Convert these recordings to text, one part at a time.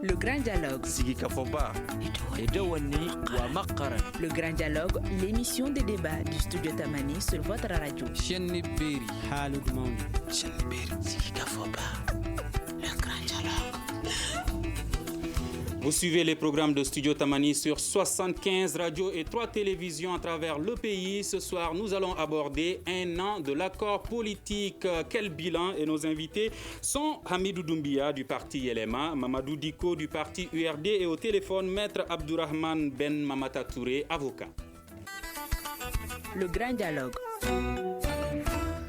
Le Grand Dialogue. Sigi Kafoba. Edouani Wamakaran. Le Grand Dialogue, l'émission de débat du studio Tamani sur votre radio. Chenni Beri. Halud Mauni. Chenni Beri. Sigi Kafoba. Le Grand Dialogue. Vous suivez les programmes de Studio Tamani sur 75 radios et 3 télévisions à travers le pays. Ce soir, nous allons aborder un an de l'accord politique. Quel bilan? Et nos invités sont Hamidou Doumbia du parti LMA, Mamadou Diko du parti URD et au téléphone, Maître Abdourahmane Ben Mamata Touré, avocat. Le Grand Dialogue.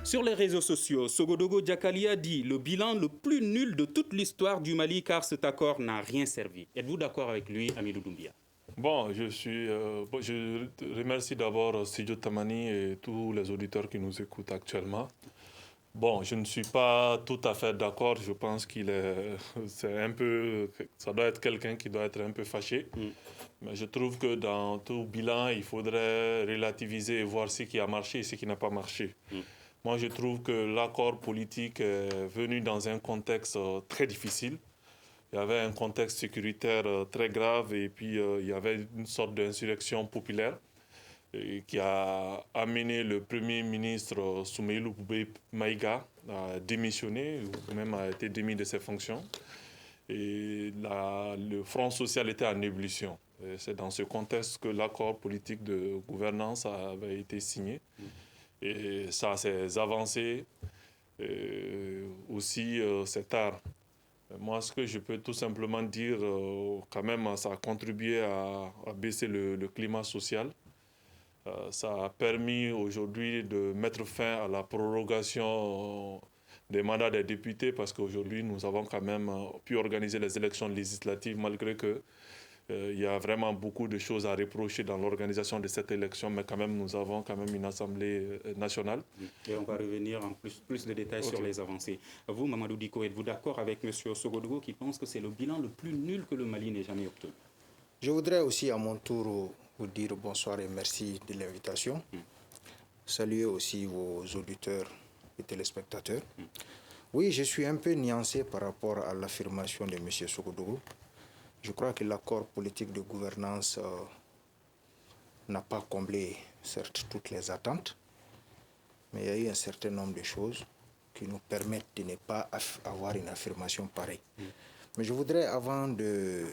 Sur les réseaux sociaux, Sogodogo Diakali a dit le bilan le plus nul de toute l'histoire du Mali car cet accord n'a rien servi. Êtes-vous d'accord avec lui, Hamidou Doumbia? Bon, je remercie d'abord Studio Tamani et tous les auditeurs qui nous écoutent actuellement. Bon, je ne suis pas tout à fait d'accord. Je pense ça doit être quelqu'un qui doit être un peu fâché. Mais je trouve que dans tout bilan, il faudrait relativiser et voir ce qui a marché et ce qui n'a pas marché. Moi, je trouve que l'accord politique est venu dans un contexte très difficile. Il y avait un contexte sécuritaire très grave et puis il y avait une sorte d'insurrection populaire qui a amené le Premier ministre Soumeylou Boubé Maïga à démissionner ou même a été démis de ses fonctions. Et le Front social était en ébullition. Et c'est dans ce contexte que l'accord politique de gouvernance avait été signé. Et ça, ses avancées, aussi c'est tard. Moi, ce que je peux tout simplement dire, quand même, ça a contribué à baisser le climat social. Ça a permis aujourd'hui de mettre fin à la prorogation des mandats des députés parce qu'aujourd'hui, nous avons quand même pu organiser les élections législatives malgré que il y a vraiment beaucoup de choses à reprocher dans l'organisation de cette élection, mais quand même, nous avons quand même une Assemblée nationale. Et on va revenir en plus de détails sur les avancées. Vous, Mamadou Diko, êtes-vous d'accord avec M. Sogodogo qui pense que c'est le bilan le plus nul que le Mali n'ait jamais obtenu? Je voudrais aussi à mon tour vous dire bonsoir et merci de l'invitation. Saluer aussi vos auditeurs et téléspectateurs. Oui, je suis un peu nuancé par rapport à l'affirmation de M. Sogodogo. Je crois que l'accord politique de gouvernance n'a pas comblé, certes, toutes les attentes, mais il y a eu un certain nombre de choses qui nous permettent de ne pas avoir une affirmation pareille. Mais je voudrais, avant de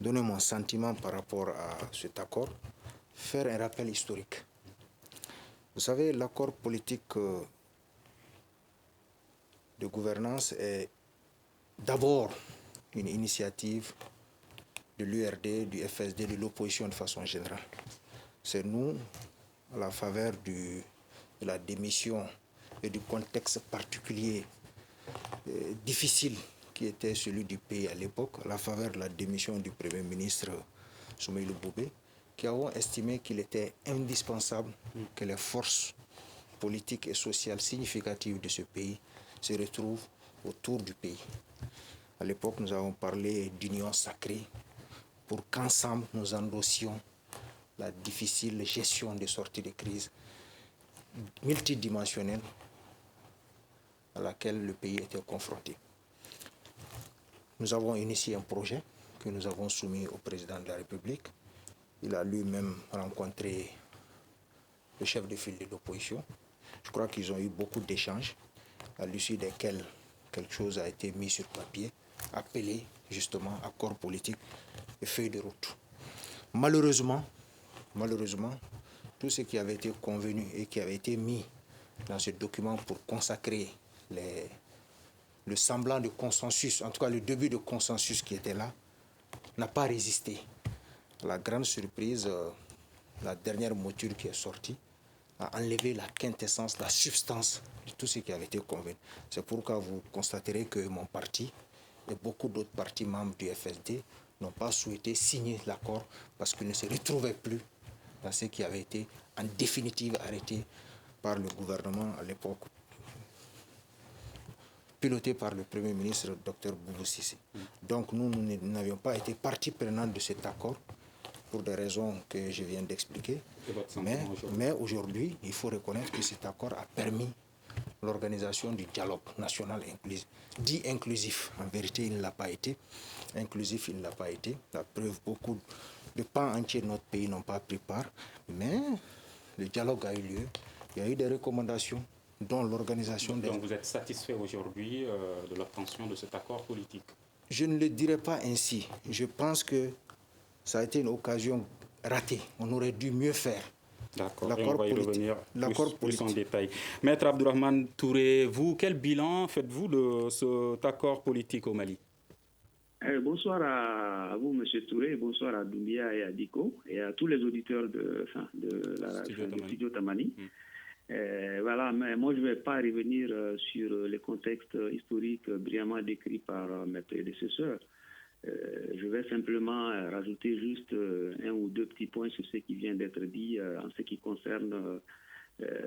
donner mon sentiment par rapport à cet accord, faire un rappel historique. Vous savez, l'accord politique de gouvernance est d'abord une initiative de l'URD, du FSD, de l'opposition de façon générale. C'est nous, à la faveur de la démission et du contexte particulier difficile qui était celui du pays à l'époque, à la faveur de la démission du Premier ministre Soumeylou Boubé, qui avons estimé qu'il était indispensable que les forces politiques et sociales significatives de ce pays se retrouvent autour du pays. À l'époque, nous avons parlé d'union sacrée pour qu'ensemble nous endossions la difficile gestion des sorties de crise multidimensionnelle à laquelle le pays était confronté. Nous avons initié un projet que nous avons soumis au président de la République. Il a lui-même rencontré le chef de file de l'opposition. Je crois qu'ils ont eu beaucoup d'échanges, à l'issue desquels quelque chose a été mis sur papier, appelé justement accord politique et feuille de route. Malheureusement, tout ce qui avait été convenu et qui avait été mis dans ce document pour consacrer le semblant de consensus, en tout cas le début de consensus qui était là, n'a pas résisté. À la grande surprise, la dernière mouture qui est sortie a enlevé la quintessence, la substance de tout ce qui avait été convenu. C'est pourquoi vous constaterez que mon parti et beaucoup d'autres partis membres du FSD n'ont pas souhaité signer l'accord parce qu'ils ne se retrouvaient plus dans ce qui avait été en définitive arrêté par le gouvernement à l'époque, piloté par le Premier ministre Dr Boubou Cissé. Donc nous n'avions pas été partie prenante de cet accord pour des raisons que je viens d'expliquer. Mais aujourd'hui, il faut reconnaître que cet accord a permis l'organisation du dialogue national dit inclusif. En vérité, il ne l'a pas été. Inclusif, il ne l'a pas été. La preuve, beaucoup de pans entiers de notre pays n'ont pas pris part. Mais le dialogue a eu lieu. Il y a eu des recommandations, dont l'organisation des... Donc vous êtes satisfait aujourd'hui de l'obtention de cet accord politique? Je ne le dirais pas ainsi. Je pense que ça a été une occasion ratée. On aurait dû mieux faire. D'accord, on va y revenir plus en détail. Maître Abdourahmane Touré, vous, quel bilan faites-vous de cet accord politique au Mali? Bonsoir à vous, M. Touré, bonsoir à Doumbia et à Diko, et à tous les auditeurs du studio Tamani. Voilà, mais moi je ne vais pas revenir sur les contextes historiques brillamment décrits par mes prédécesseurs. Je vais simplement rajouter juste un ou deux petits points sur ce qui vient d'être dit en ce qui concerne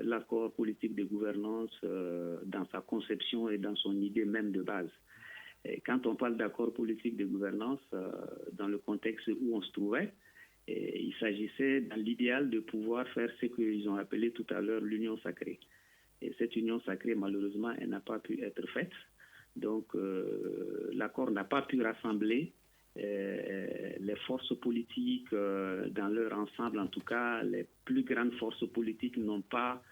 l'accord politique de gouvernance dans sa conception et dans son idée même de base. Et quand on parle d'accord politique de gouvernance, dans le contexte où on se trouvait, il s'agissait dans l'idéal de pouvoir faire ce qu'ils ont appelé tout à l'heure l'union sacrée. Et cette union sacrée, malheureusement, elle n'a pas pu être faite. Donc, l'accord n'a pas pu rassembler les forces politiques dans leur ensemble. En tout cas, les plus grandes forces politiques n'ont pas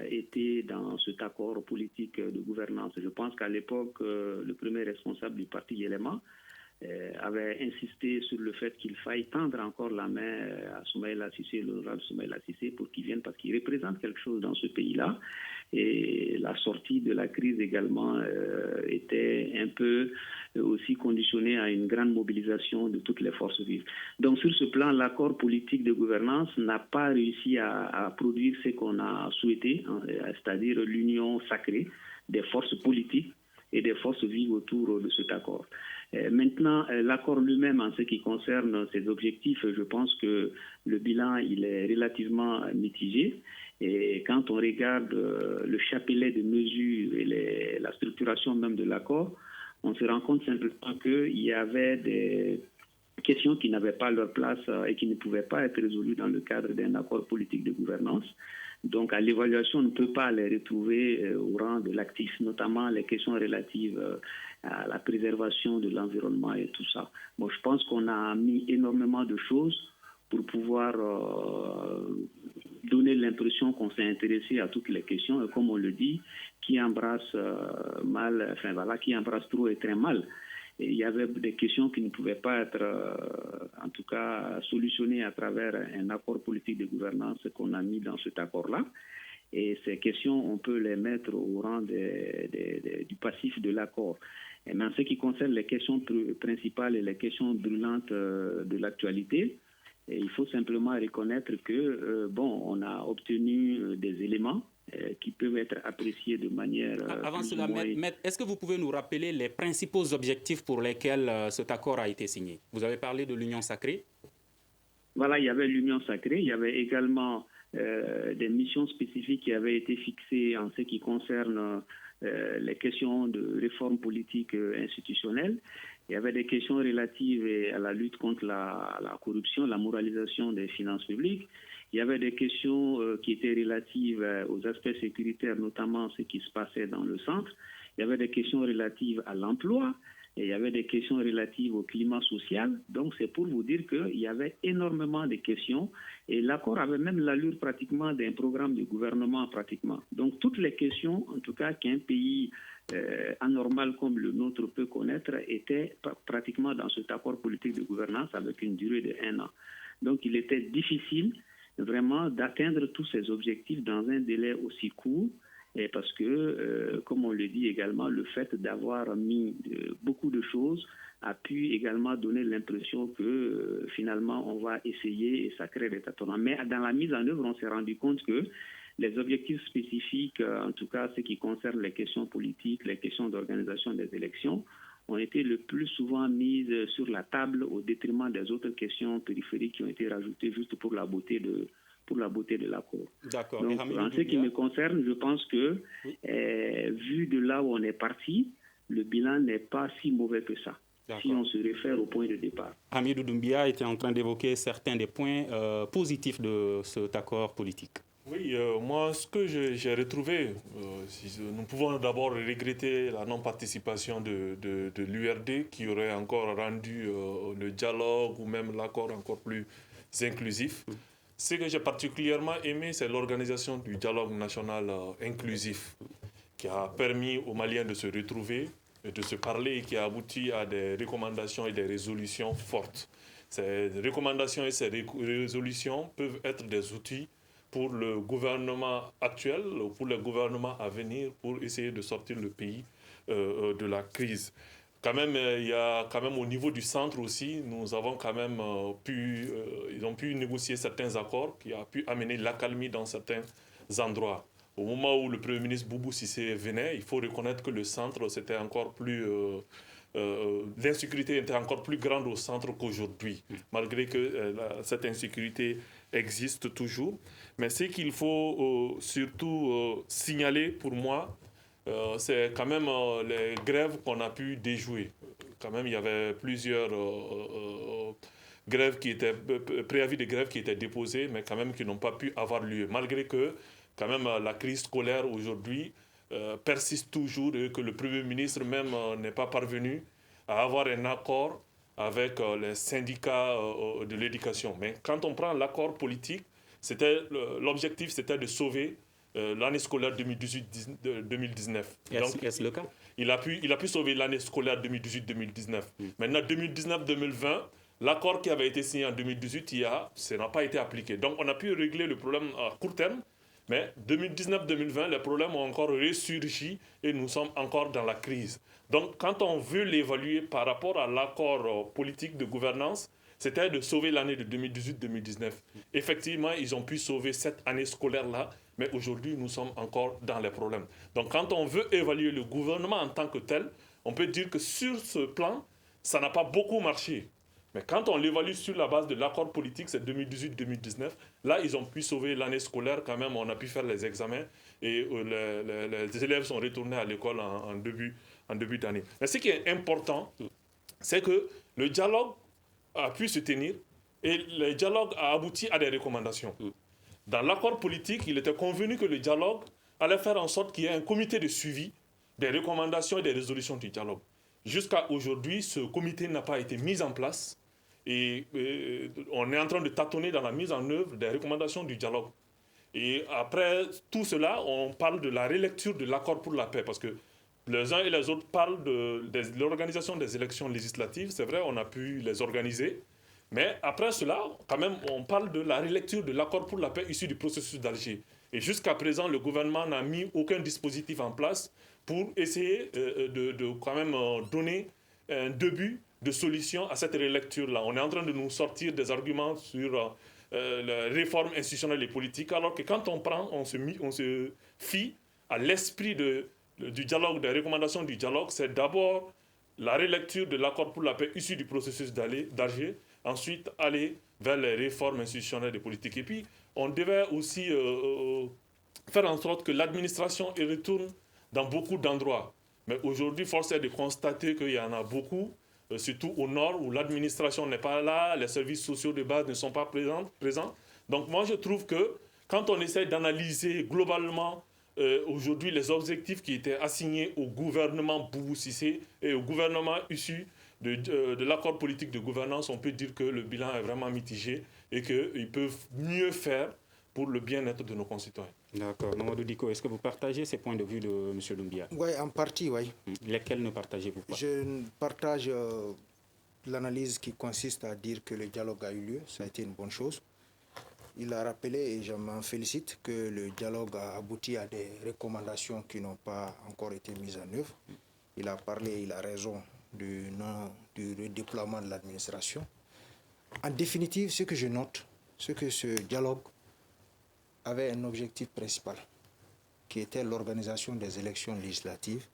été dans cet accord politique de gouvernance. Je pense qu'à l'époque, le premier responsable du parti Élément avait insisté sur le fait qu'il faille tendre encore la main à Soumaïla Cissé, l'honorable Soumaïla Cissé, pour qu'il vienne, parce qu'il représente quelque chose dans ce pays-là. Et la sortie de la crise également était un peu aussi conditionnée à une grande mobilisation de toutes les forces vives. Donc sur ce plan, l'accord politique de gouvernance n'a pas réussi à produire ce qu'on a souhaité, hein, c'est-à-dire l'union sacrée des forces politiques et des forces vives autour de cet accord. Maintenant, l'accord lui-même, en ce qui concerne ses objectifs, je pense que le bilan il est relativement mitigé. Et quand on regarde le chapelet de mesures et la structuration même de l'accord, on se rend compte simplement qu'il y avait des questions qui n'avaient pas leur place et qui ne pouvaient pas être résolues dans le cadre d'un accord politique de gouvernance. Donc, à l'évaluation, on ne peut pas les retrouver au rang de l'actif, notamment les questions relatives à la préservation de l'environnement et tout ça. Bon, je pense qu'on a mis énormément de choses pour pouvoir donner l'impression qu'on s'est intéressé à toutes les questions. Et comme on le dit, qui embrasse mal, enfin voilà, qui embrasse trop et très mal. Et il y avait des questions qui ne pouvaient pas être, en tout cas, solutionnées à travers un accord politique de gouvernance qu'on a mis dans cet accord-là. Et ces questions, on peut les mettre au rang du passif de l'accord. Mais en ce qui concerne les questions principales et les questions brûlantes de l'actualité, il faut simplement reconnaître que, on a obtenu des éléments qui peuvent être appréciés de manière... Avant cela, Maître, est-ce que vous pouvez nous rappeler les principaux objectifs pour lesquels cet accord a été signé? Vous avez parlé de l'union sacrée. Voilà, il y avait l'union sacrée, il y avait également des missions spécifiques qui avaient été fixées en ce qui concerne les questions de réforme politique institutionnelle. Il y avait des questions relatives à la lutte contre la corruption, la moralisation des finances publiques. Il y avait des questions qui étaient relatives aux aspects sécuritaires, notamment ce qui se passait dans le centre. Il y avait des questions relatives à l'emploi. Et il y avait des questions relatives au climat social. Donc, c'est pour vous dire qu'il y avait énormément de questions. Et l'accord avait même l'allure pratiquement d'un programme de gouvernement pratiquement. Donc, toutes les questions, en tout cas, qu'un pays anormal comme le nôtre peut connaître, étaient pratiquement dans cet accord politique de gouvernance avec une durée de 1 an. Donc, il était difficile vraiment d'atteindre tous ces objectifs dans un délai aussi court. Et parce que, comme on le dit également, le fait d'avoir mis beaucoup de choses a pu également donner l'impression que finalement on va essayer et ça crée des tâtonnements. Mais dans la mise en œuvre, on s'est rendu compte que les objectifs spécifiques, en tout cas ce qui concerne les questions politiques, les questions d'organisation des élections, ont été le plus souvent mises sur la table au détriment des autres questions périphériques qui ont été rajoutées juste pour la beauté de l'accord. D'accord. Donc, en ce qui me concerne, je pense que, vu de là où on est parti, le bilan n'est pas si mauvais que ça, si on se réfère au point de départ. Hamidou Doumbia était en train d'évoquer certains des points positifs de cet accord politique. Oui, moi, ce que j'ai retrouvé, nous pouvons d'abord regretter la non-participation de l'URD qui aurait encore rendu le dialogue ou même l'accord encore plus inclusif. Ce que j'ai particulièrement aimé, c'est l'organisation du dialogue national inclusif qui a permis aux Maliens de se retrouver, de se parler et qui a abouti à des recommandations et des résolutions fortes. Ces recommandations et ces résolutions peuvent être des outils pour le gouvernement actuel, pour le gouvernement à venir, pour essayer de sortir le pays de la crise. Quand même, il y a quand même au niveau du centre aussi, nous avons quand même ils ont pu négocier certains accords qui ont pu amener l'accalmie dans certains endroits. Au moment où le Premier ministre Boubou Cissé venait, il faut reconnaître que le centre, c'était encore plus... l'insécurité était encore plus grande au centre qu'aujourd'hui, malgré que cette insécurité existe toujours. Mais ce qu'il faut surtout signaler pour moi, c'est quand même les grèves qu'on a pu déjouer. Quand même, il y avait plusieurs grèves qui étaient, préavis de grève qui étaient déposés, mais quand même qui n'ont pas pu avoir lieu, malgré que quand même la crise scolaire aujourd'hui persiste toujours et que le Premier ministre même n'est pas parvenu à avoir un accord avec les syndicats de l'éducation. Mais quand on prend l'accord politique, l'objectif c'était de sauver l'année scolaire 2018-2019. Est-ce le cas? Il a pu sauver l'année scolaire 2018-2019. Maintenant, 2019-2020, l'accord qui avait été signé en 2018, ça n'a pas été appliqué. Donc, on a pu régler le problème à court terme, mais 2019-2020, les problèmes ont encore ressurgi et nous sommes encore dans la crise. Donc, quand on veut l'évaluer par rapport à l'accord politique de gouvernance, c'était de sauver l'année de 2018-2019. Effectivement, ils ont pu sauver cette année scolaire-là, mais aujourd'hui, nous sommes encore dans les problèmes. Donc, quand on veut évaluer le gouvernement en tant que tel, on peut dire que sur ce plan, ça n'a pas beaucoup marché. Mais quand on l'évalue sur la base de l'accord politique, c'est 2018-2019, là, ils ont pu sauver l'année scolaire quand même. On a pu faire les examens et les élèves sont retournés à l'école en début d'année. Mais ce qui est important, c'est que le dialogue a pu se tenir et le dialogue a abouti à des recommandations. Dans l'accord politique, il était convenu que le dialogue allait faire en sorte qu'il y ait un comité de suivi des recommandations et des résolutions du dialogue. Jusqu'à aujourd'hui, ce comité n'a pas été mis en place et on est en train de tâtonner dans la mise en œuvre des recommandations du dialogue. Et après tout cela, on parle de la relecture de l'accord pour la paix parce que les uns et les autres parlent de l'organisation des élections législatives. C'est vrai, on a pu les organiser. Mais après cela, quand même, on parle de la relecture de l'accord pour la paix issu du processus d'Alger. Et jusqu'à présent, le gouvernement n'a mis aucun dispositif en place pour essayer de quand même donner un début de solution à cette relecture-là. On est en train de nous sortir des arguments sur la réforme institutionnelle et politique, alors que quand on se fie à l'esprit du dialogue, des recommandations du dialogue, c'est d'abord la relecture de l'accord pour la paix issu du processus d'Alger, ensuite aller vers les réformes institutionnelles et politiques. Et puis, on devait aussi faire en sorte que l'administration retourne dans beaucoup d'endroits. Mais aujourd'hui, force est de constater qu'il y en a beaucoup, surtout au nord, où l'administration n'est pas là, les services sociaux de base ne sont pas présents. Donc moi, je trouve que quand on essaie d'analyser globalement aujourd'hui les objectifs qui étaient assignés au gouvernement Boubou Cissé et au gouvernement issu de l'accord politique de gouvernance, on peut dire que le bilan est vraiment mitigé et qu'ils peuvent mieux faire pour le bien-être de nos concitoyens. D'accord. Mamadou Diko, est-ce que vous partagez ces points de vue de M. Doumbia? Oui, en partie, oui. Lesquels ne partagez-vous pas? Je partage l'analyse qui consiste à dire que le dialogue a eu lieu. Ça a été une bonne chose. Il a rappelé, et je m'en félicite, que le dialogue a abouti à des recommandations qui n'ont pas encore été mises en œuvre. Il a parlé, il a raison, du redéploiement de l'administration. En définitive, ce que je note, c'est que ce dialogue avait un objectif principal, qui était l'organisation des élections législatives,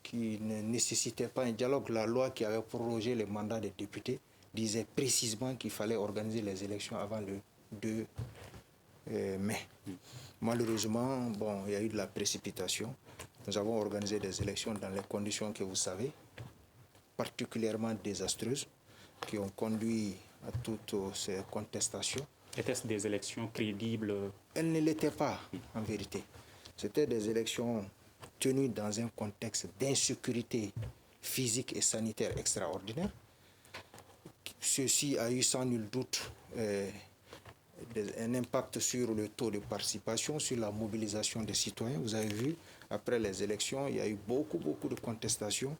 qui ne nécessitait pas un dialogue. La loi qui avait prorogé les mandats des députés disait précisément qu'il fallait organiser les élections avant le 2 mai. Malheureusement, il y a eu de la précipitation. Nous avons organisé des élections dans les conditions que vous savez, particulièrement désastreuses, qui ont conduit à toutes ces contestations. Étaient-ce des élections crédibles? Elles ne l'étaient pas, en vérité. C'était des élections tenues dans un contexte d'insécurité physique et sanitaire extraordinaire. Ceci a eu sans nul doute un impact sur le taux de participation, sur la mobilisation des citoyens. Vous avez vu, après les élections, il y a eu beaucoup de contestations.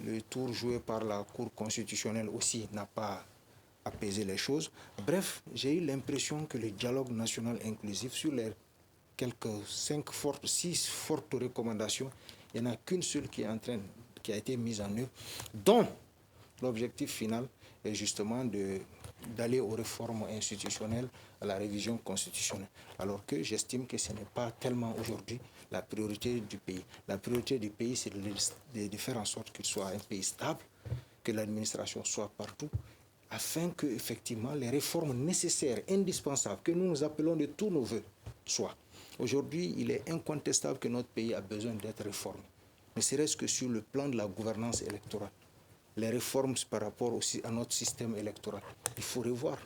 Le tour joué par la Cour constitutionnelle aussi n'a pas apaisé les choses. Bref, j'ai eu l'impression que le dialogue national inclusif, sur les quelques 6 fortes recommandations, il n'y en a qu'une seule qui a été mise en œuvre, dont l'objectif final est justement d'aller aux réformes institutionnelles, à la révision constitutionnelle. Alors que j'estime que ce n'est pas tellement aujourd'hui la priorité du pays. La priorité du pays, c'est de faire en sorte qu'il soit un pays stable, que l'administration soit partout, afin que, effectivement, les réformes nécessaires, indispensables, que nous appelons de tous nos voeux, soient. Aujourd'hui, il est incontestable que notre pays a besoin d'être réformé, ne serait-ce que sur le plan de la gouvernance électorale. Les réformes par rapport aussi à notre système électoral, il faut revoir.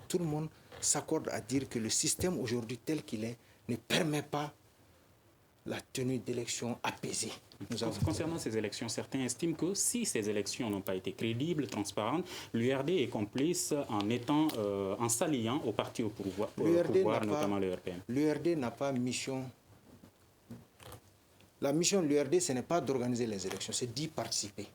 Tout le monde s'accorde à dire que le système aujourd'hui tel qu'il est ne permet pas la tenue d'élections apaisées. Concernant ces élections, certains estiment que si ces élections n'ont pas été crédibles, transparentes, l'URD est complice en s'alliant aux partis au pouvoir, notamment le RPM. L'URD n'a pas mission. La mission de l'URD, ce n'est pas d'organiser les élections, c'est d'y participer.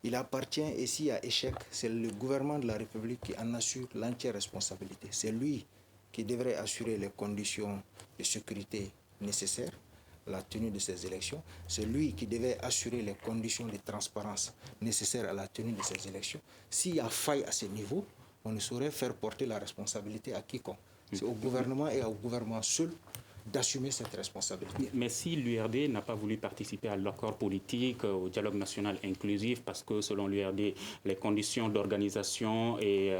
Il appartient, et s'il y a échec, c'est le gouvernement de la République qui en assure l'entière responsabilité. C'est lui qui devrait assurer les conditions de sécurité nécessaires à la tenue de ces élections. C'est lui qui devait assurer les conditions de transparence nécessaires à la tenue de ces élections. S'il y a faille à ce niveau, on ne saurait faire porter la responsabilité à quiconque. C'est au gouvernement et au gouvernement seul d'assumer cette responsabilité. Mais si l'URD n'a pas voulu participer à l'accord politique, au dialogue national inclusif, parce que selon l'URD, les conditions d'organisation et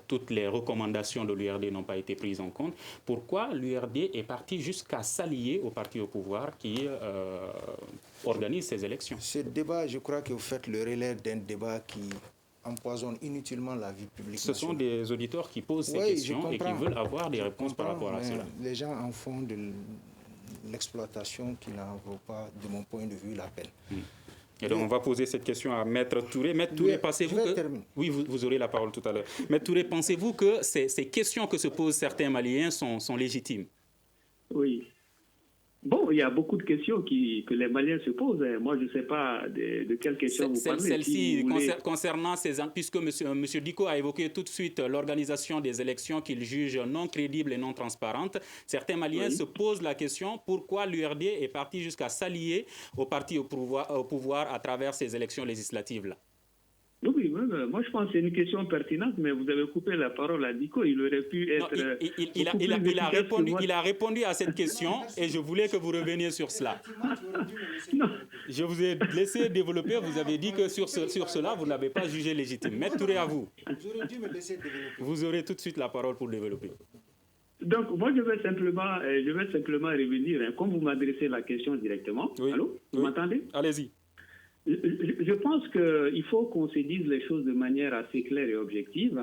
toutes les recommandations de l'URD n'ont pas été prises en compte, pourquoi l'URD est parti jusqu'à s'allier au parti au pouvoir qui organise ces élections? Ce débat, je crois que vous faites le relais d'un débat qui empoisonne inutilement la vie publique. Ce sont des auditeurs qui posent ces questions et qui veulent avoir des réponses par rapport à cela. Les gens en font de l'exploitation qui n'en vaut pas, de mon point de vue, la peine. Et donc, on va poser cette question à Maître Touré. Maître Touré, pensez-vous que... Oui, vous aurez la parole tout à l'heure. Maître Touré, pensez-vous que ces questions que se posent certains Maliens sont légitimes? Oui. Bon, il y a beaucoup de questions que les Maliens se posent. Moi, je ne sais pas de quelles questions vous parlez. Celle-ci, concernant puisque M. Diko a évoqué tout de suite l'organisation des élections qu'il juge non crédibles et non transparentes, certains Maliens se posent la question pourquoi l'URD est parti jusqu'à s'allier au parti au pouvoir à travers ces élections législatives-là. Oui, moi je pense que c'est une question pertinente, mais vous avez coupé la parole à Diko, il aurait pu être... Il a répondu à cette question et je voulais que vous reveniez sur cela. Non. Je vous ai laissé développer, vous avez dit que sur cela, vous n'avez pas jugé légitime. Maître Touré, à vous. Vous aurez dû me laisser développer. Vous aurez tout de suite la parole pour développer. Donc, moi, je vais simplement revenir, comme vous m'adressez la question directement. Oui. Allô, vous m'entendez? Allez-y. Je pense qu'il faut qu'on se dise les choses de manière assez claire et objective.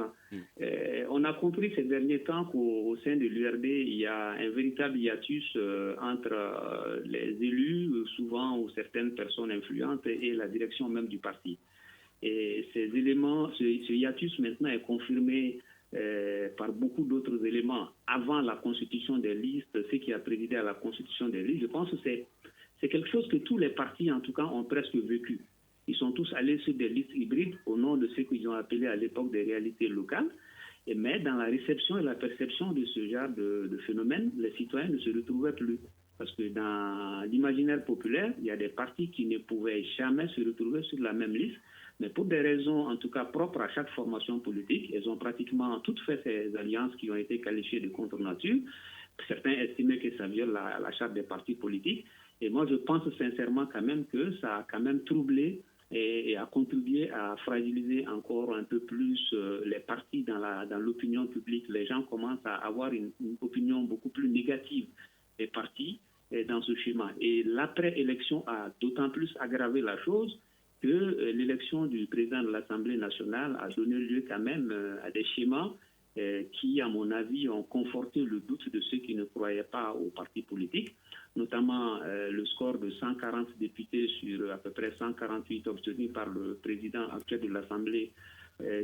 On a compris ces derniers temps qu'au sein de l'URD, il y a un véritable hiatus entre les élus, souvent, ou certaines personnes influentes, et la direction même du parti. Et ces éléments, ce hiatus maintenant est confirmé par beaucoup d'autres éléments avant la constitution des listes, ce qui a présidé à la constitution des listes. Je pense que c'est quelque chose que tous les partis, en tout cas, ont presque vécu. Ils sont tous allés sur des listes hybrides au nom de ce qu'ils ont appelé à l'époque des réalités locales. Mais dans la réception et la perception de ce genre de phénomène, les citoyens ne se retrouvaient plus. Parce que dans l'imaginaire populaire, il y a des partis qui ne pouvaient jamais se retrouver sur la même liste. Mais pour des raisons, en tout cas, propres à chaque formation politique, elles ont pratiquement toutes fait ces alliances qui ont été qualifiées de contre-nature. Certains estimaient que ça viole la charte des partis politiques. Et moi, je pense sincèrement quand même que ça a quand même troublé et a contribué à fragiliser encore un peu plus les partis dans l'opinion publique. Les gens commencent à avoir une opinion beaucoup plus négative des partis dans ce schéma. Et l'après-élection a d'autant plus aggravé la chose que l'élection du président de l'Assemblée nationale a donné lieu quand même à des schémas qui, à mon avis, ont conforté le doute de ceux qui ne croyaient pas aux partis politiques, notamment le score de 140 députés sur à peu près 148 obtenus par le président actuel de l'Assemblée,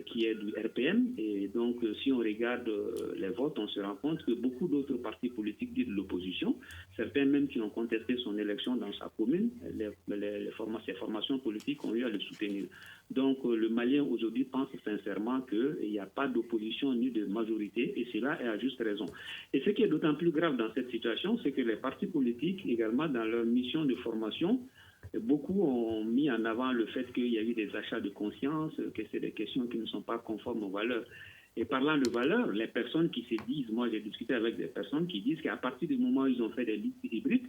qui est du RPM. Et donc, si on regarde les votes, on se rend compte que beaucoup d'autres partis politiques dits de l'opposition, certains même qui ont contesté son élection dans sa commune, ces formations politiques ont eu à le soutenir. Donc, le Malien aujourd'hui pense sincèrement qu'il n'y a pas d'opposition ni de majorité, et cela est à juste raison. Et ce qui est d'autant plus grave dans cette situation, c'est que les partis politiques, également dans leur mission de formation, beaucoup ont mis en avant le fait qu'il y a eu des achats de conscience, que c'est des questions qui ne sont pas conformes aux valeurs. Et parlant de valeurs, les personnes qui se disent, moi j'ai discuté avec des personnes qui disent qu'à partir du moment où ils ont fait des listes hybrides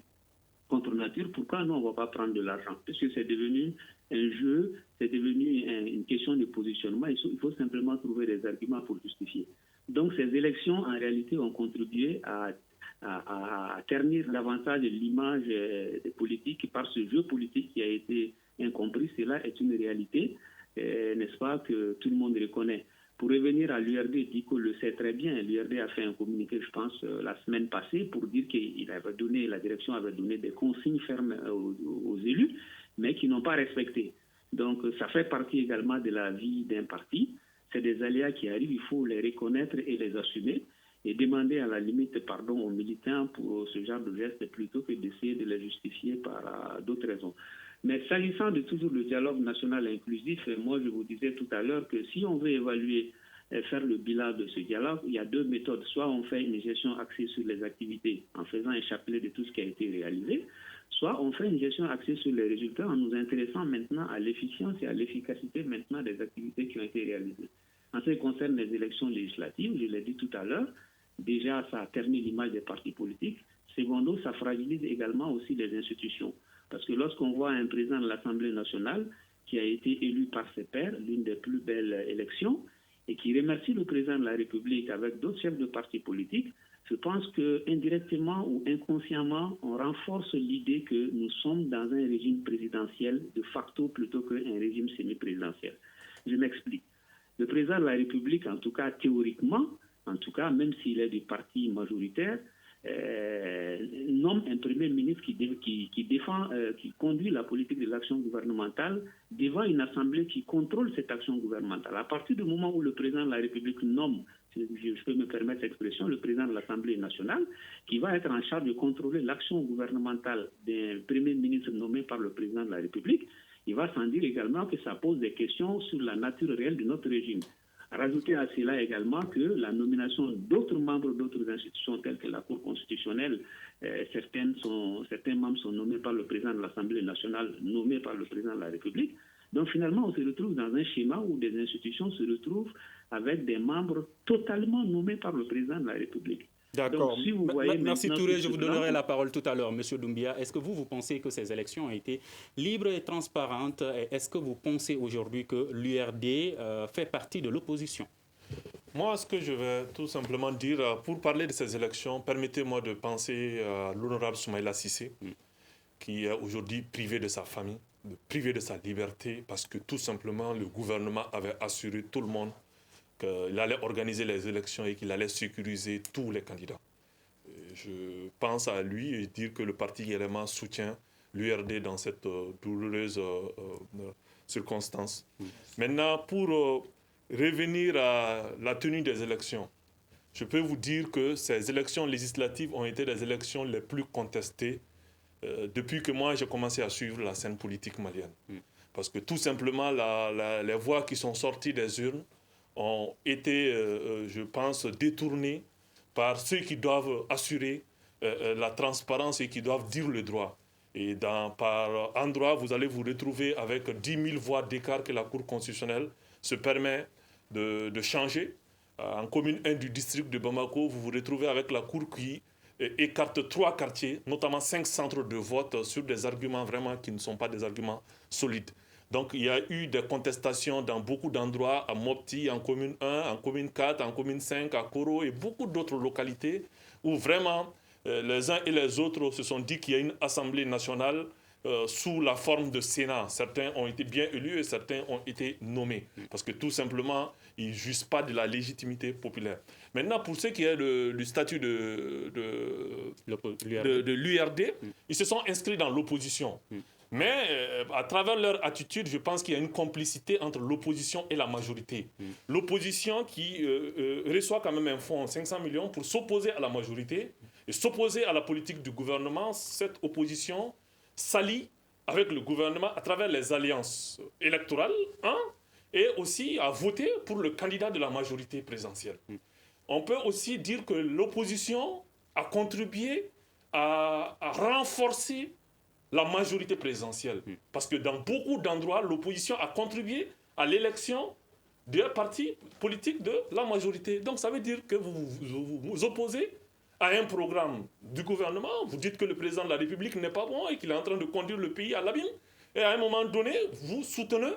contre nature, pourquoi nous on ne va pas prendre de l'argent? Parce que c'est devenu un jeu, c'est devenu une question de positionnement. Il faut simplement trouver des arguments pour justifier. Donc ces élections en réalité ont contribué à ternir davantage l'image des politiques par ce jeu politique qui a été incompris. Cela est une réalité, n'est-ce pas, que tout le monde reconnaît. Pour revenir à l'URD, Diko le sait très bien. L'URD a fait un communiqué, je pense, la semaine passée pour dire que la direction avait donné des consignes fermes aux élus, mais qui n'ont pas respecté. Donc ça fait partie également de la vie d'un parti. C'est des aléas qui arrivent, il faut les reconnaître et les assumer, et demander à la limite pardon aux militants pour ce genre de gestes plutôt que d'essayer de les justifier par d'autres raisons. Mais s'agissant de toujours le dialogue national inclusif, moi je vous disais tout à l'heure que si on veut évaluer, faire le bilan de ce dialogue, il y a deux méthodes. Soit on fait une gestion axée sur les activités en faisant un chapelet de tout ce qui a été réalisé, soit on fait une gestion axée sur les résultats en nous intéressant maintenant à l'efficience et à l'efficacité maintenant des activités qui ont été réalisées. En ce qui concerne les élections législatives, je l'ai dit tout à l'heure, déjà, ça a terni l'image des partis politiques. Secondo, ça fragilise également aussi les institutions. Parce que lorsqu'on voit un président de l'Assemblée nationale qui a été élu par ses pairs, l'une des plus belles élections, et qui remercie le président de la République avec d'autres chefs de partis politiques, je pense qu'indirectement ou inconsciemment, on renforce l'idée que nous sommes dans un régime présidentiel de facto plutôt qu'un régime semi-présidentiel. Je m'explique. Le président de la République, en tout cas théoriquement, même s'il est du parti majoritaire, nomme un premier ministre qui conduit la politique de l'action gouvernementale devant une assemblée qui contrôle cette action gouvernementale. À partir du moment où le président de la République nomme, je peux me permettre cette expression, le président de l'Assemblée nationale, qui va être en charge de contrôler l'action gouvernementale d'un premier ministre nommé par le président de la République, il va sans dire également que ça pose des questions sur la nature réelle de notre régime. Rajouter à cela également que la nomination d'autres membres d'autres institutions telles que la Cour constitutionnelle, certains membres sont nommés par le président de l'Assemblée nationale, nommés par le président de la République. Donc finalement, on se retrouve dans un schéma où des institutions se retrouvent avec des membres totalement nommés par le président de la République. D'accord. Si merci Touré, je vous donnerai la parole tout à l'heure. Monsieur Doumbia, est-ce que vous pensez que ces élections ont été libres et transparentes? Est-ce que vous pensez aujourd'hui que l'URD fait partie de l'opposition? Moi, ce que je vais tout simplement dire, pour parler de ces élections, permettez-moi de penser à l'honorable Soumaïla Cissé, qui est aujourd'hui privé de sa famille, privé de sa liberté, parce que tout simplement le gouvernement avait assuré tout le monde qu'il allait organiser les élections et qu'il allait sécuriser tous les candidats. Je pense à lui et dire que le parti Guérema soutient l'URD dans cette douloureuse circonstance. Maintenant, pour revenir à la tenue des élections, je peux vous dire que ces élections législatives ont été les élections les plus contestées depuis que moi j'ai commencé à suivre la scène politique malienne. Parce que tout simplement, les voix qui sont sorties des urnes ont été, je pense, détournés par ceux qui doivent assurer la transparence et qui doivent dire le droit. Et par endroit, vous allez vous retrouver avec 10 000 voix d'écart que la Cour constitutionnelle se permet de changer. En commune 1 du district de Bamako, vous vous retrouvez avec la Cour qui écarte 3 quartiers, notamment 5 centres de vote sur des arguments vraiment qui ne sont pas des arguments solides. Donc, il y a eu des contestations dans beaucoup d'endroits, à Mopti, en commune 1, en commune 4, en commune 5, à Koro et beaucoup d'autres localités où vraiment les uns et les autres se sont dit qu'il y a une assemblée nationale sous la forme de Sénat. Certains ont été bien élus et certains ont été nommés. Parce que tout simplement, ils ne jugent pas de la légitimité populaire. Maintenant, pour ce qui est du statut de l'URD, ils se sont inscrits dans l'opposition. Mais à travers leur attitude, je pense qu'il y a une complicité entre l'opposition et la majorité. L'opposition qui reçoit quand même un fonds, 500 millions, pour s'opposer à la majorité et s'opposer à la politique du gouvernement. Cette opposition s'allie avec le gouvernement à travers les alliances électorales, et aussi à voter pour le candidat de la majorité présidentielle. On peut aussi dire que l'opposition a contribué à renforcer la majorité présidentielle. Parce que dans beaucoup d'endroits, l'opposition a contribué à l'élection d'un parti politique de la majorité. Donc ça veut dire que vous vous opposez à un programme du gouvernement, vous dites que le président de la République n'est pas bon et qu'il est en train de conduire le pays à l'abîme, et à un moment donné, vous soutenez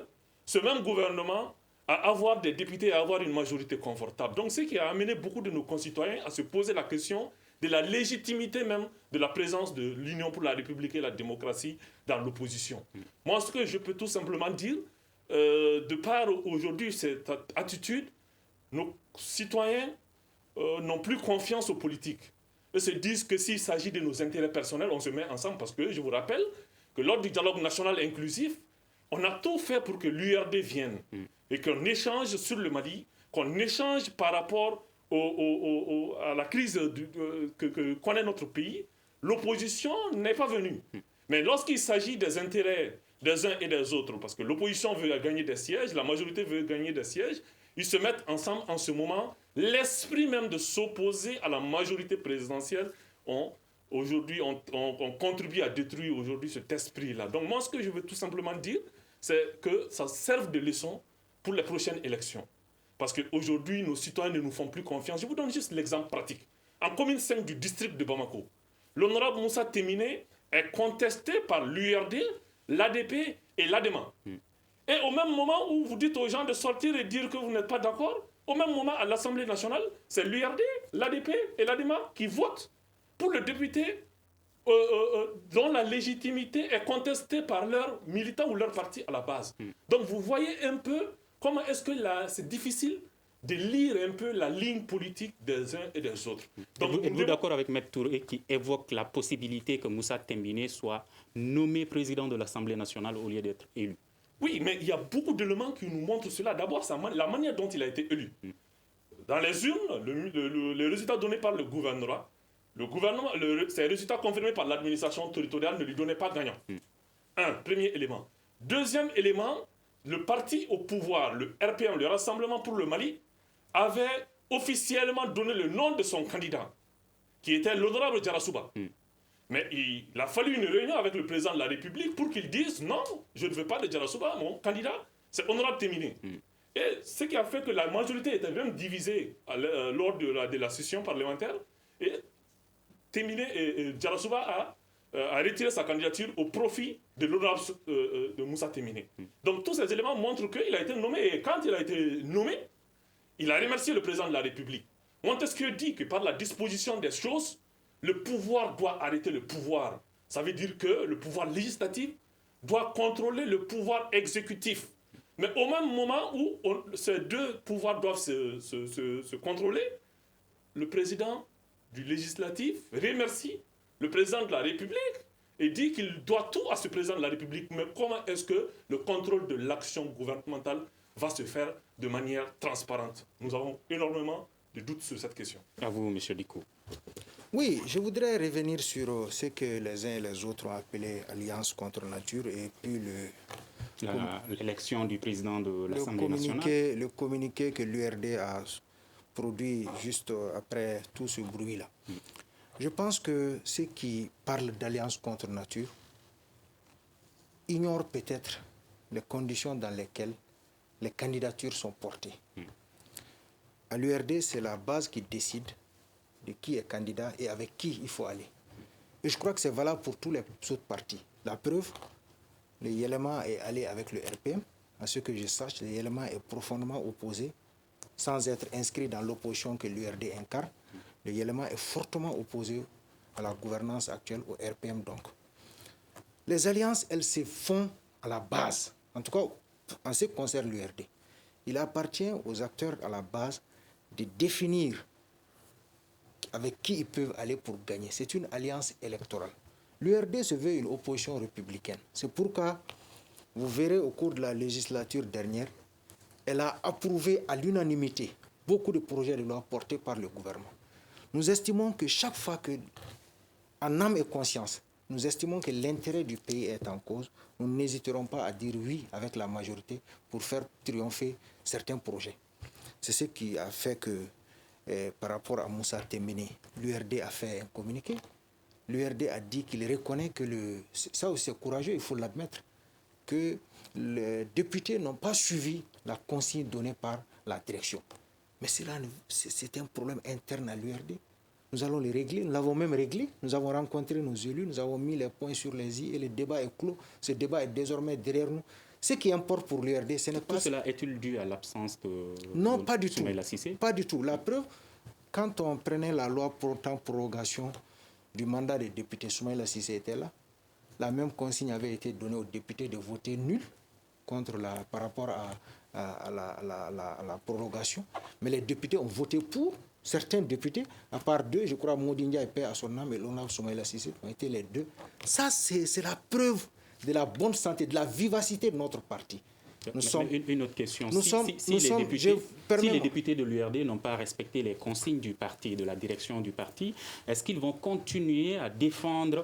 ce même gouvernement à avoir des députés et à avoir une majorité confortable. Donc, ce qui a amené beaucoup de nos concitoyens à se poser la question de la légitimité même de la présence de l'Union pour la République et la démocratie dans l'opposition. Moi, ce que je peux tout simplement dire, de par aujourd'hui cette attitude, nos citoyens n'ont plus confiance aux politiques. Ils se disent que s'il s'agit de nos intérêts personnels, on se met ensemble parce que je vous rappelle que lors du dialogue national inclusif, on a tout fait pour que l'URD vienne et qu'on échange sur le Mali, qu'on échange par rapport à la crise que connaît notre pays. L'opposition n'est pas venue. Mais lorsqu'il s'agit des intérêts des uns et des autres, parce que l'opposition veut gagner des sièges, la majorité veut gagner des sièges, ils se mettent ensemble en ce moment. L'esprit même de s'opposer à la majorité présidentielle, aujourd'hui, on contribue à détruire aujourd'hui cet esprit-là. Donc moi, ce que je veux tout simplement dire, c'est que ça serve de leçon pour les prochaines élections. Parce qu'aujourd'hui, nos citoyens ne nous font plus confiance. Je vous donne juste l'exemple pratique. En commune 5 du district de Bamako, l'honorable Moussa Téminé est contesté par l'URD, l'ADP et l'ADEMA. Et au même moment où vous dites aux gens de sortir et dire que vous n'êtes pas d'accord, au même moment à l'Assemblée nationale, c'est l'URD, l'ADP et l'ADEMA qui votent pour le député dont la légitimité est contestée par leurs militants ou leur parti à la base. Donc vous voyez un peu comment est-ce que c'est difficile de lire un peu la ligne politique des uns et des autres. Donc, êtes-vous d'accord avec M. Touré qui évoque la possibilité que Moussa Téminé soit nommé président de l'Assemblée nationale au lieu d'être élu? Oui, mais il y a beaucoup d'éléments qui nous montrent cela. D'abord, la manière dont il a été élu. Dans les urnes, les résultats donnés par le gouvernement, ces résultats confirmés par l'administration territoriale ne lui donnaient pas gagnant. Premier élément. Deuxième élément, le parti au pouvoir, le RPM, le Rassemblement pour le Mali, avait officiellement donné le nom de son candidat, qui était l'honorable Djarasouba. Mais il a fallu une réunion avec le président de la République pour qu'il dise non, je ne veux pas de Djarasouba, mon candidat, c'est honorable Téminé. Et ce qui a fait que la majorité était même divisée lors de la session parlementaire, et Téminé et Djarasouba a retiré sa candidature au profit de l'honorable de Moussa Téminé. Donc tous ces éléments montrent qu'il a été nommé, et quand il a été nommé, il a remercié le président de la République. Montesquieu dit que par la disposition des choses, le pouvoir doit arrêter le pouvoir. Ça veut dire que le pouvoir législatif doit contrôler le pouvoir exécutif. Mais au même moment où ces deux pouvoirs doivent se contrôler, le président du législatif remercie le président de la République et dit qu'il doit tout à ce président de la République. Mais comment est-ce que le contrôle de l'action gouvernementale va se faire de manière transparente? Nous avons énormément de doutes sur cette question. À vous, M. Dicko. Oui, je voudrais revenir sur ce que les uns et les autres ont appelé alliance contre nature et puis l'élection du président de l'Assemblée nationale. Le communiqué que l'URD a produit juste après tout ce bruit-là. Je pense que ceux qui parlent d'alliance contre nature ignorent peut-être les conditions dans lesquelles les candidatures sont portées. À l'URD, c'est la base qui décide de qui est candidat et avec qui il faut aller. Et je crois que c'est valable pour tous les autres partis. La preuve, le Yélema est allé avec le RPM. À ce que je sache, le Yélema est profondément opposé, sans être inscrit dans l'opposition que l'URD incarne. Le Yélema est fortement opposé à la gouvernance actuelle, au RPM donc. Les alliances, elles se font à la base. En tout cas, en ce qui concerne l'URD. Il appartient aux acteurs à la base de définir avec qui ils peuvent aller pour gagner. C'est une alliance électorale. L'URD se veut une opposition républicaine. C'est pourquoi, vous verrez au cours de la législature dernière, elle a approuvé à l'unanimité beaucoup de projets de loi portés par le gouvernement. Nous estimons que chaque fois que, en âme et conscience, nous estimons que l'intérêt du pays est en cause, nous n'hésiterons pas à dire oui avec la majorité pour faire triompher certains projets. C'est ce qui a fait que, par rapport à Moussa Téméné, l'URD a fait un communiqué. L'URD a dit qu'il reconnaît que ça aussi c'est courageux, il faut l'admettre, que les députés n'ont pas suivi la consigne donnée par la direction. Mais c'est un problème interne à l'URD. Nous allons les régler, nous l'avons même réglé. Nous avons rencontré nos élus, nous avons mis les points sur les i et le débat est clos. Ce débat est désormais derrière nous. Ce qui importe pour l'URD, ce n'est pas... Tout cela est-il dû à l'absence de... Non, pas du tout. Soumaïla Cissé? Pas du tout. La preuve, quand on prenait la loi portant prorogation du mandat des députés, Soumaïla Cissé était là. La même consigne avait été donnée aux députés de voter nul par rapport à la prorogation. Mais les députés ont voté pour. Certains députés, à part deux, je crois Modindia et Paix à son âme et l'honorable Soumaïla Cissé, ont été les deux. Ça, c'est la preuve de la bonne santé, de la vivacité de notre parti. Une autre question. Si les députés de l'URD n'ont pas respecté les consignes du parti, de la direction du parti, est-ce qu'ils vont continuer à défendre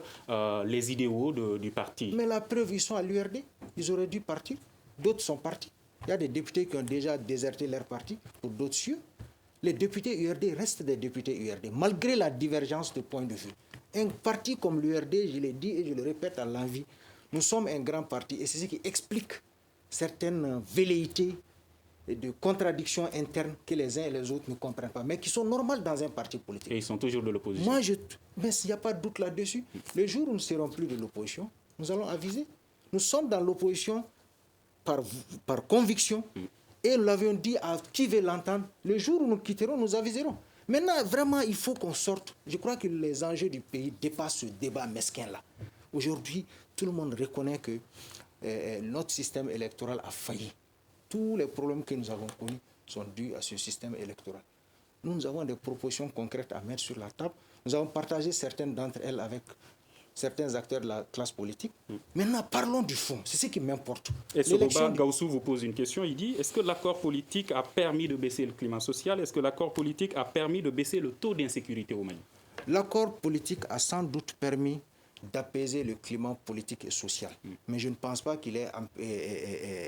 les idéaux du parti? Mais la preuve, ils sont à l'URD. Ils auraient dû partir. D'autres sont partis. Il y a des députés qui ont déjà déserté leur parti pour d'autres cieux. Les députés URD restent des députés URD, malgré la divergence de point de vue. Un parti comme l'URD, je l'ai dit et je le répète à l'envi, nous sommes un grand parti et c'est ce qui explique certaines velléités et de contradictions internes que les uns et les autres ne comprennent pas, mais qui sont normales dans un parti politique. Et ils sont toujours de l'opposition. Mais il n'y a pas de doute là-dessus. Le jour où nous ne serons plus de l'opposition, nous allons aviser. Nous sommes dans l'opposition par conviction. Et nous l'avions dit à qui veut l'entendre, le jour où nous quitterons, nous aviserons. Maintenant, vraiment, il faut qu'on sorte. Je crois que les enjeux du pays dépassent ce débat mesquin-là. Aujourd'hui, tout le monde reconnaît que notre système électoral a failli. Tous les problèmes que nous avons connus sont dus à ce système électoral. Nous avons des propositions concrètes à mettre sur la table. Nous avons partagé certaines d'entre elles avec certains acteurs de la classe politique. Maintenant, parlons du fond. C'est ce qui m'importe. Et Soroba Gaussou vous pose une question. Il dit, est-ce que l'accord politique a permis de baisser le climat social? Est-ce que l'accord politique a permis de baisser le taux d'insécurité au Mali? L'accord politique a sans doute permis d'apaiser le climat politique et social. Mais je ne pense pas qu'il ait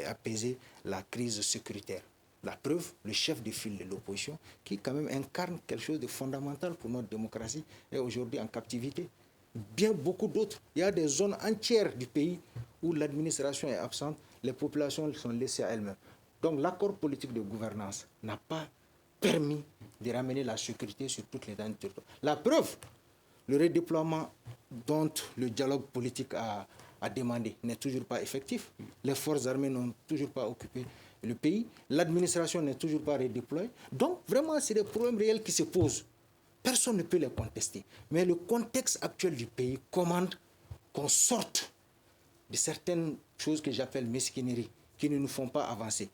apaisé la crise sécuritaire. La preuve, le chef de file de l'opposition, qui quand même incarne quelque chose de fondamental pour notre démocratie, est aujourd'hui en captivité. Beaucoup d'autres. Il y a des zones entières du pays où l'administration est absente, les populations sont laissées à elles-mêmes. Donc l'accord politique de gouvernance n'a pas permis de ramener la sécurité sur toutes les dents. La preuve, le redéploiement dont le dialogue politique a demandé n'est toujours pas effectif. Les forces armées n'ont toujours pas occupé le pays. L'administration n'est toujours pas redéployée. Donc vraiment, c'est des problèmes réels qui se posent. Personne ne peut les contester. Mais le contexte actuel du pays commande qu'on sorte de certaines choses que j'appelle mesquineries, qui ne nous font pas avancer.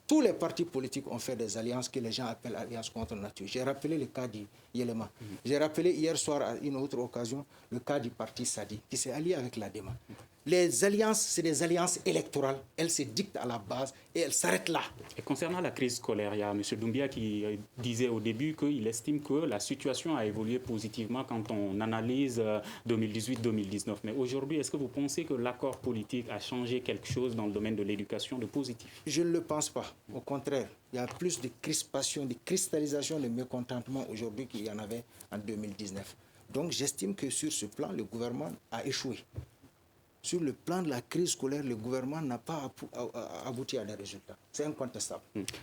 Tous les partis politiques ont fait des alliances que les gens appellent alliances contre nature. J'ai rappelé le cas du Yélema. J'ai rappelé hier soir à une autre occasion le cas du parti Sadi, qui s'est allié avec l'ADEMA. Les alliances, c'est des alliances électorales. Elles se dictent à la base et elles s'arrêtent là. Et concernant la crise scolaire, il y a M. Doumbia qui disait au début qu'il estime que la situation a évolué positivement quand on analyse 2018-2019. Mais aujourd'hui, est-ce que vous pensez que l'accord politique a changé quelque chose dans le domaine de l'éducation de positif? Je ne le pense pas. Au contraire, il y a plus de crispation, de cristallisation, de mécontentement aujourd'hui qu'il y en avait en 2019. Donc j'estime que sur ce plan, le gouvernement a échoué. Sur le plan de la crise scolaire, le gouvernement n'a pas abouti à des résultats. C'est incontestable.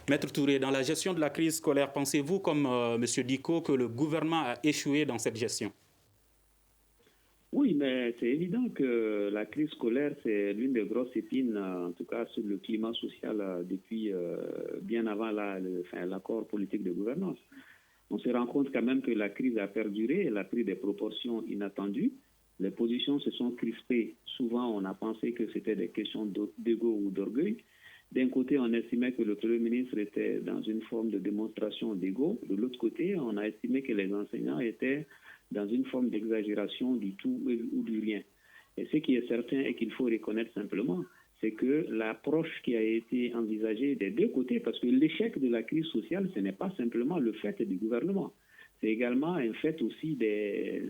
Maître Touré, dans la gestion de la crise scolaire, pensez-vous, comme M. Dicko, que le gouvernement a échoué dans cette gestion? Oui, mais c'est évident que la crise scolaire, c'est l'une des grosses épines, en tout cas sur le climat social, depuis bien avant l'accord politique de gouvernance. On se rend compte quand même que la crise a perduré, elle a pris des proportions inattendues. Les positions se sont crispées. Souvent, on a pensé que c'était des questions d'ego ou d'orgueil. D'un côté, on estimait que le Premier ministre était dans une forme de démonstration d'ego. De l'autre côté, on a estimé que les enseignants étaient dans une forme d'exagération du tout ou du rien. Et ce qui est certain et qu'il faut reconnaître simplement, c'est que l'approche qui a été envisagée des deux côtés, parce que l'échec de la crise sociale, ce n'est pas simplement le fait du gouvernement. C'est également un fait aussi des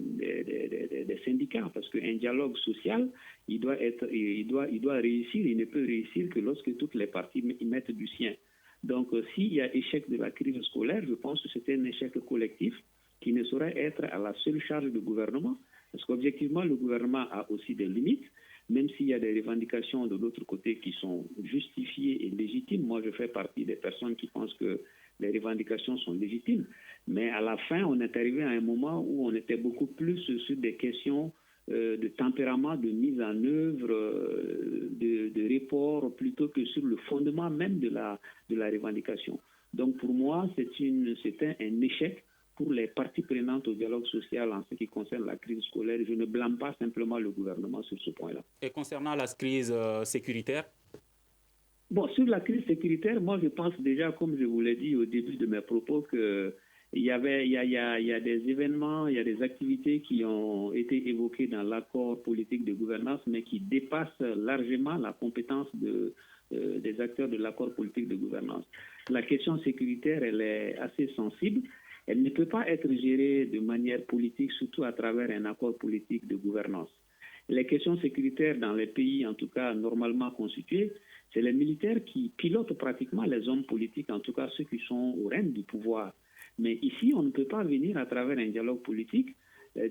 syndicats, parce qu'un dialogue social, il doit réussir, il ne peut réussir que lorsque toutes les parties y mettent du sien. Donc, s'il y a échec de la crise scolaire, je pense que c'est un échec collectif qui ne saurait être à la seule charge du gouvernement, parce qu'objectivement, le gouvernement a aussi des limites, même s'il y a des revendications de l'autre côté qui sont justifiées et légitimes. Moi, je fais partie des personnes qui pensent que les revendications sont légitimes, mais à la fin, on est arrivé à un moment où on était beaucoup plus sur des questions de tempérament, de mise en œuvre, de report, plutôt que sur le fondement même de la revendication. Donc pour moi, c'était un échec pour les parties prenantes au dialogue social en ce qui concerne la crise scolaire. Je ne blâme pas simplement le gouvernement sur ce point-là. Et concernant la crise sécuritaire? Bon, sur la crise sécuritaire, moi je pense déjà, comme je vous l'ai dit au début de mes propos, qu'il y a des événements, il y a des activités qui ont été évoquées dans l'accord politique de gouvernance, mais qui dépassent largement la compétence des acteurs de l'accord politique de gouvernance. La question sécuritaire, elle est assez sensible. Elle ne peut pas être gérée de manière politique, surtout à travers un accord politique de gouvernance. Les questions sécuritaires dans les pays, en tout cas normalement constitués, c'est les militaires qui pilotent pratiquement les hommes politiques, en tout cas ceux qui sont au règne du pouvoir. Mais ici, on ne peut pas venir à travers un dialogue politique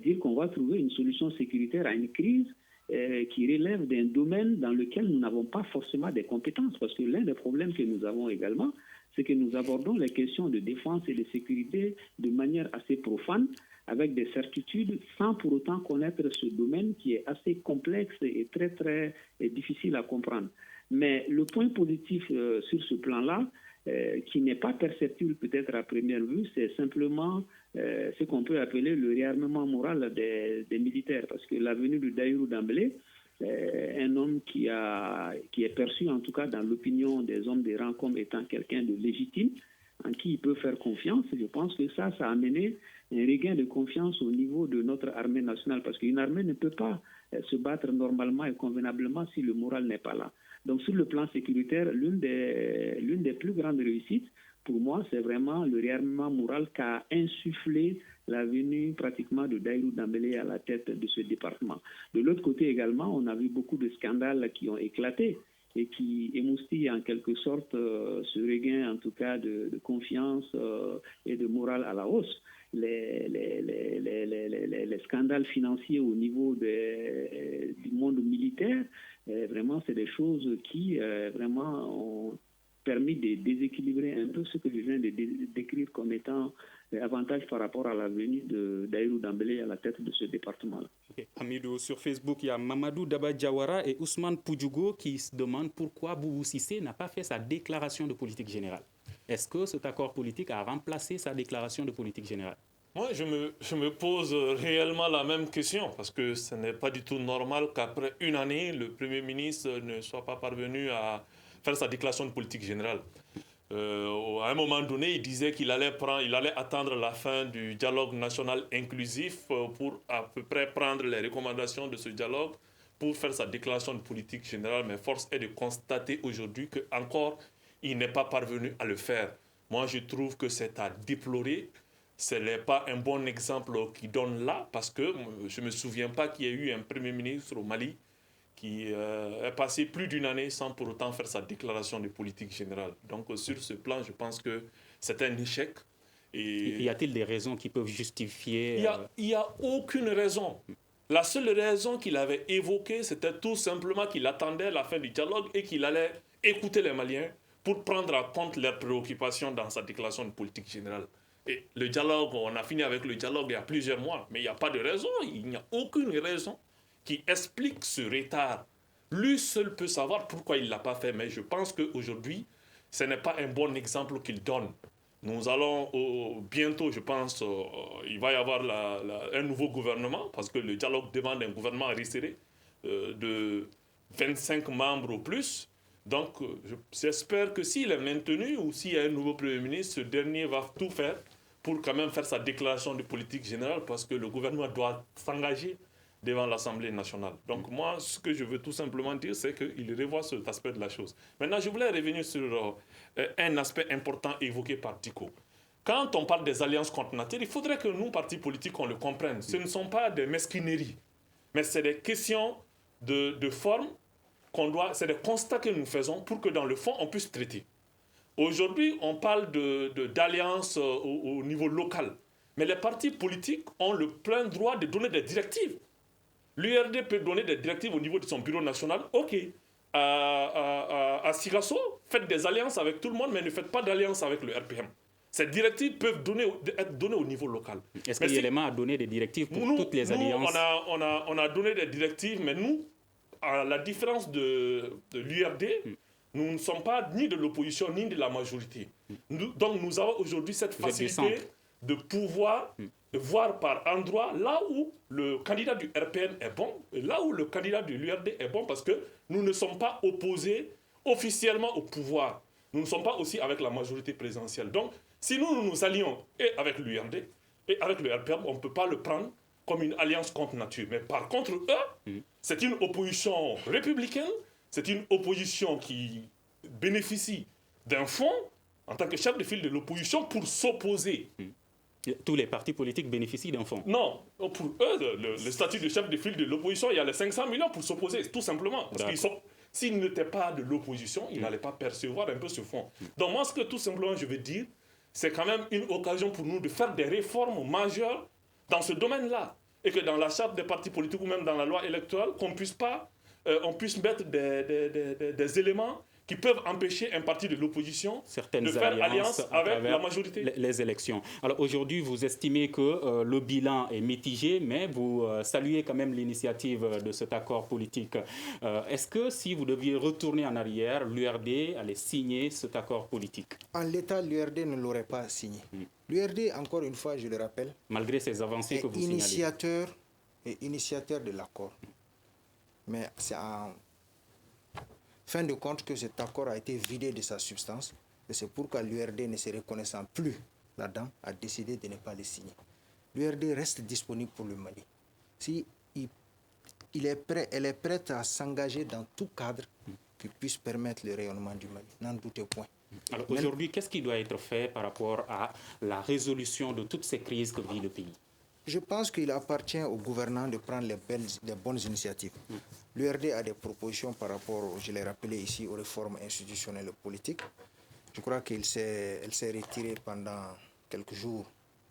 dire qu'on va trouver une solution sécuritaire à une crise qui relève d'un domaine dans lequel nous n'avons pas forcément des compétences. Parce que l'un des problèmes que nous avons également, c'est que nous abordons les questions de défense et de sécurité de manière assez profane, avec des certitudes, sans pour autant connaître ce domaine qui est assez complexe et très, très difficile à comprendre. Mais le point positif sur ce plan-là, qui n'est pas perceptible peut-être à première vue, c'est simplement ce qu'on peut appeler le réarmement moral des militaires. Parce que la venue de Daïrou Dembélé, un homme qui est perçu en tout cas dans l'opinion des hommes des rangs comme étant quelqu'un de légitime, en qui il peut faire confiance, je pense que ça a amené un regain de confiance au niveau de notre armée nationale. Parce qu'une armée ne peut pas se battre normalement et convenablement si le moral n'est pas là. Donc sur le plan sécuritaire, l'une des plus grandes réussites, pour moi, c'est vraiment le réarmement moral qu'a insufflé la venue pratiquement de Daïrou Dembélé à la tête de ce département. De l'autre côté également, on a vu beaucoup de scandales qui ont éclaté et qui émoustillent en quelque sorte ce regain, en tout cas, de confiance et de morale à la hausse. Les scandales financiers au niveau du monde militaire, vraiment, c'est des choses qui vraiment ont permis de déséquilibrer un peu ce que je viens de décrire comme étant avantage par rapport à la venue de Daïrou Dembélé à la tête de ce département-là. Okay. Amidou, sur Facebook, il y a Mamadou Daba-Diawara et Ousmane Poudjougo qui se demandent pourquoi Boubou Cissé n'a pas fait sa déclaration de politique générale. Est-ce que cet accord politique a remplacé sa déclaration de politique générale? Moi, je me pose réellement la même question, parce que ce n'est pas du tout normal qu'après une année, le Premier ministre ne soit pas parvenu à faire sa déclaration de politique générale. À un moment donné, il disait qu'il allait attendre la fin du dialogue national inclusif pour à peu près prendre les recommandations de ce dialogue pour faire sa déclaration de politique générale. Mais force est de constater aujourd'hui qu'encore, il n'est pas parvenu à le faire. Moi, je trouve que c'est à déplorer. Ce n'est pas un bon exemple qu'il donne là, parce que je ne me souviens pas qu'il y ait eu un Premier ministre au Mali qui est passé plus d'une année sans pour autant faire sa déclaration de politique générale. Donc sur ce plan, je pense que c'est un échec. Et y a-t-il des raisons qui peuvent justifier... Il n'y a aucune raison. La seule raison qu'il avait évoquée, c'était tout simplement qu'il attendait la fin du dialogue et qu'il allait écouter les Maliens pour prendre en compte leurs préoccupations dans sa déclaration de politique générale. Et le dialogue, on a fini avec le dialogue il y a plusieurs mois, mais il n'y a pas de raison, il n'y a aucune raison qui explique ce retard. Lui seul peut savoir pourquoi il ne l'a pas fait, mais je pense qu'aujourd'hui, ce n'est pas un bon exemple qu'il donne. Nous allons bientôt, je pense, il va y avoir un nouveau gouvernement, parce que le dialogue demande un gouvernement resserré de 25 membres ou plus. Donc, j'espère que s'il est maintenu ou s'il y a un nouveau Premier ministre, ce dernier va tout faire pour quand même faire sa déclaration de politique générale, parce que le gouvernement doit s'engager devant l'Assemblée nationale. Donc moi, ce que je veux tout simplement dire, c'est qu'il revoit cet aspect de la chose. Maintenant, je voulais revenir sur un aspect important évoqué par Diko. Quand on parle des alliances contre nature, il faudrait que nous, partis politiques, on le comprenne. Ce ne sont pas des mesquineries, mais c'est des questions de forme c'est des constats que nous faisons pour que dans le fond, on puisse traiter. Aujourd'hui, on parle d'alliances au niveau local. Mais les partis politiques ont le plein droit de donner des directives. L'URD peut donner des directives au niveau de son bureau national. OK, à Sikasso, faites des alliances avec tout le monde, mais ne faites pas d'alliance avec le RPM. Ces directives peuvent être données au niveau local. Est-ce qu'il y a l'élément à donner des directives pour toutes les alliances? On a donné des directives, mais nous, à la différence de l'URD, nous ne sommes pas ni de l'opposition ni de la majorité. Donc nous avons aujourd'hui cette facilité de pouvoir voir par endroit là où le candidat du RPN est bon et là où le candidat de l'URD est bon, parce que nous ne sommes pas opposés officiellement au pouvoir. Nous ne sommes pas aussi avec la majorité présidentielle. Donc, si nous nous allions et avec l'URD et avec le RPN, on ne peut pas le prendre comme une alliance contre nature. Mais par contre, eux, c'est une opposition républicaine, c'est une opposition qui bénéficie d'un fonds en tant que chef de file de l'opposition pour s'opposer. Tous les partis politiques bénéficient d'un fonds. Non, pour eux, le statut de chef de file de l'opposition, il y a les 500 millions pour s'opposer, tout simplement. Parce qu'ils s'ils n'étaient pas de l'opposition, ils n'allaient pas percevoir un peu ce fonds. Donc moi, ce que tout simplement je veux dire, c'est quand même une occasion pour nous de faire des réformes majeures dans ce domaine-là. Et que dans la charte des partis politiques ou même dans la loi électorale, qu'on puisse mettre des éléments qui peuvent empêcher un parti de l'opposition de faire alliance avec la majorité. Les élections. Alors aujourd'hui, vous estimez que le bilan est mitigé, mais vous saluez quand même l'initiative de cet accord politique. Est-ce que si vous deviez retourner en arrière, l'URD allait signer cet accord politique? En l'état, l'URD ne l'aurait pas signé. L'URD, encore une fois, je le rappelle, malgré ces avancées que vous signalez, est initiateur de l'accord. Mais c'est en fin de compte que cet accord a été vidé de sa substance, et c'est pourquoi l'URD, ne se reconnaissant plus là-dedans, a décidé de ne pas le signer. L'URD reste disponible pour le Mali. Si elle est prête à s'engager dans tout cadre qui puisse permettre le rayonnement du Mali. N'en doutez point. Alors aujourd'hui, qu'est-ce qui doit être fait par rapport à la résolution de toutes ces crises que vit le pays? Je pense qu'il appartient aux gouvernants de prendre les bonnes initiatives. L'URD a des propositions par rapport, je l'ai rappelé ici, aux réformes institutionnelles et politiques. Je crois qu'elle s'est retirée pendant quelques jours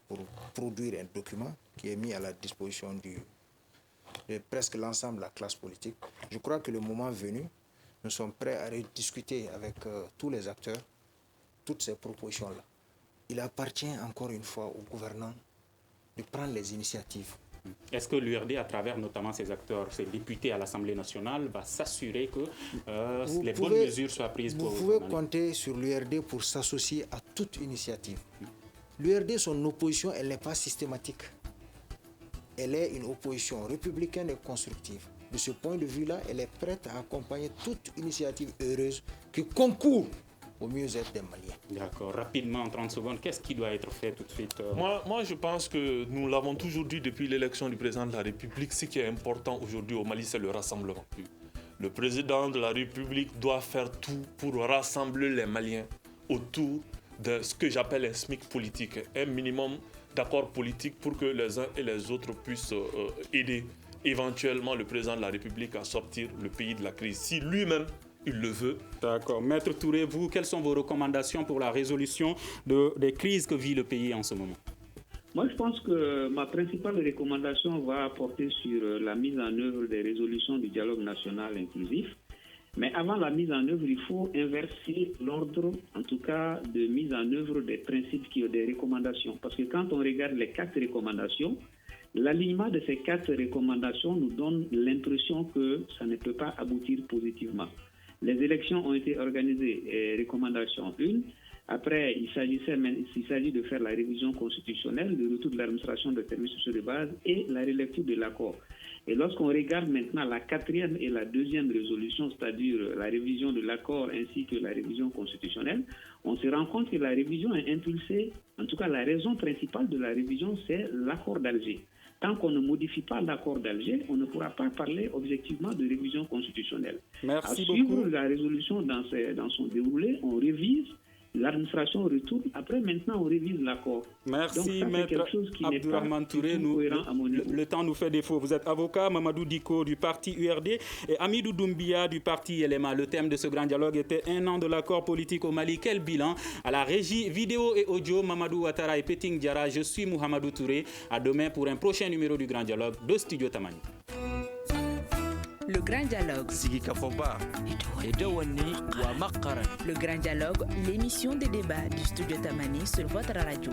pour produire un document qui est mis à la disposition de presque l'ensemble de la classe politique. Je crois que le moment venu, nous sommes prêts à rediscuter avec tous les acteurs toutes ces propositions-là. Il appartient encore une fois aux gouvernants de prendre les initiatives. Est-ce que l'URD, à travers notamment ses acteurs, ses députés à l'Assemblée nationale, va s'assurer que les bonnes mesures soient prises pour vous? Vous pouvez compter sur l'URD pour s'associer à toute initiative. L'URD, son opposition, elle n'est pas systématique. Elle est une opposition républicaine et constructive. De ce point de vue-là, elle est prête à accompagner toute initiative heureuse qui concourt au mieux-être des Maliens. D'accord. Rapidement, en 30 secondes, qu'est-ce qui doit être fait tout de suite? Moi, je pense que nous l'avons toujours dit depuis l'élection du président de la République, ce qui est important aujourd'hui au Mali, c'est le rassemblement. Le président de la République doit faire tout pour rassembler les Maliens autour de ce que j'appelle un SMIC politique, un minimum d'accord politique pour que les uns et les autres puissent aider éventuellement le président de la République à sortir le pays de la crise. Si lui-même il le veut. D'accord. Maître Touré, vous, quelles sont vos recommandations pour la résolution des crises que vit le pays en ce moment? Moi, je pense que ma principale recommandation va porter sur la mise en œuvre des résolutions du dialogue national inclusif. Mais avant la mise en œuvre, il faut inverser l'ordre, en tout cas, de mise en œuvre des principes qui ont des recommandations. Parce que quand on regarde les 4 recommandations, l'alignement de ces 4 recommandations nous donne l'impression que ça ne peut pas aboutir positivement. Les élections ont été organisées, recommandation 1. Après, il s'agit de faire la révision constitutionnelle, le retour de l'administration de permis sociaux de base et la relecture de l'accord. Et lorsqu'on regarde maintenant la 4e et la 2e résolution, c'est-à-dire la révision de l'accord ainsi que la révision constitutionnelle, on se rend compte que la révision est impulsée, en tout cas la raison principale de la révision, c'est l'accord d'Alger. Tant qu'on ne modifie pas l'accord d'Alger, on ne pourra pas parler objectivement de révision constitutionnelle. Merci à suivre beaucoup. La résolution dans son déroulé, on révise. L'administration retourne. Après, maintenant, on révise l'accord. Merci, donc, Maître Abdourahmane Touré. Le temps nous fait défaut. Vous êtes avocat, Mamadou Diko du parti URD et Amidou Doumbia du parti LMA. Le thème de ce grand dialogue était 1 an de l'accord politique au Mali. Quel bilan? À la régie vidéo et audio, Mamadou Ouattara et Peting Diarra. Je suis Mouhamadou Touré. À demain pour un prochain numéro du grand dialogue de Studio Tamani. Le grand dialogue. Le grand dialogue, l'émission des débats du Studio Tamani sur votre radio.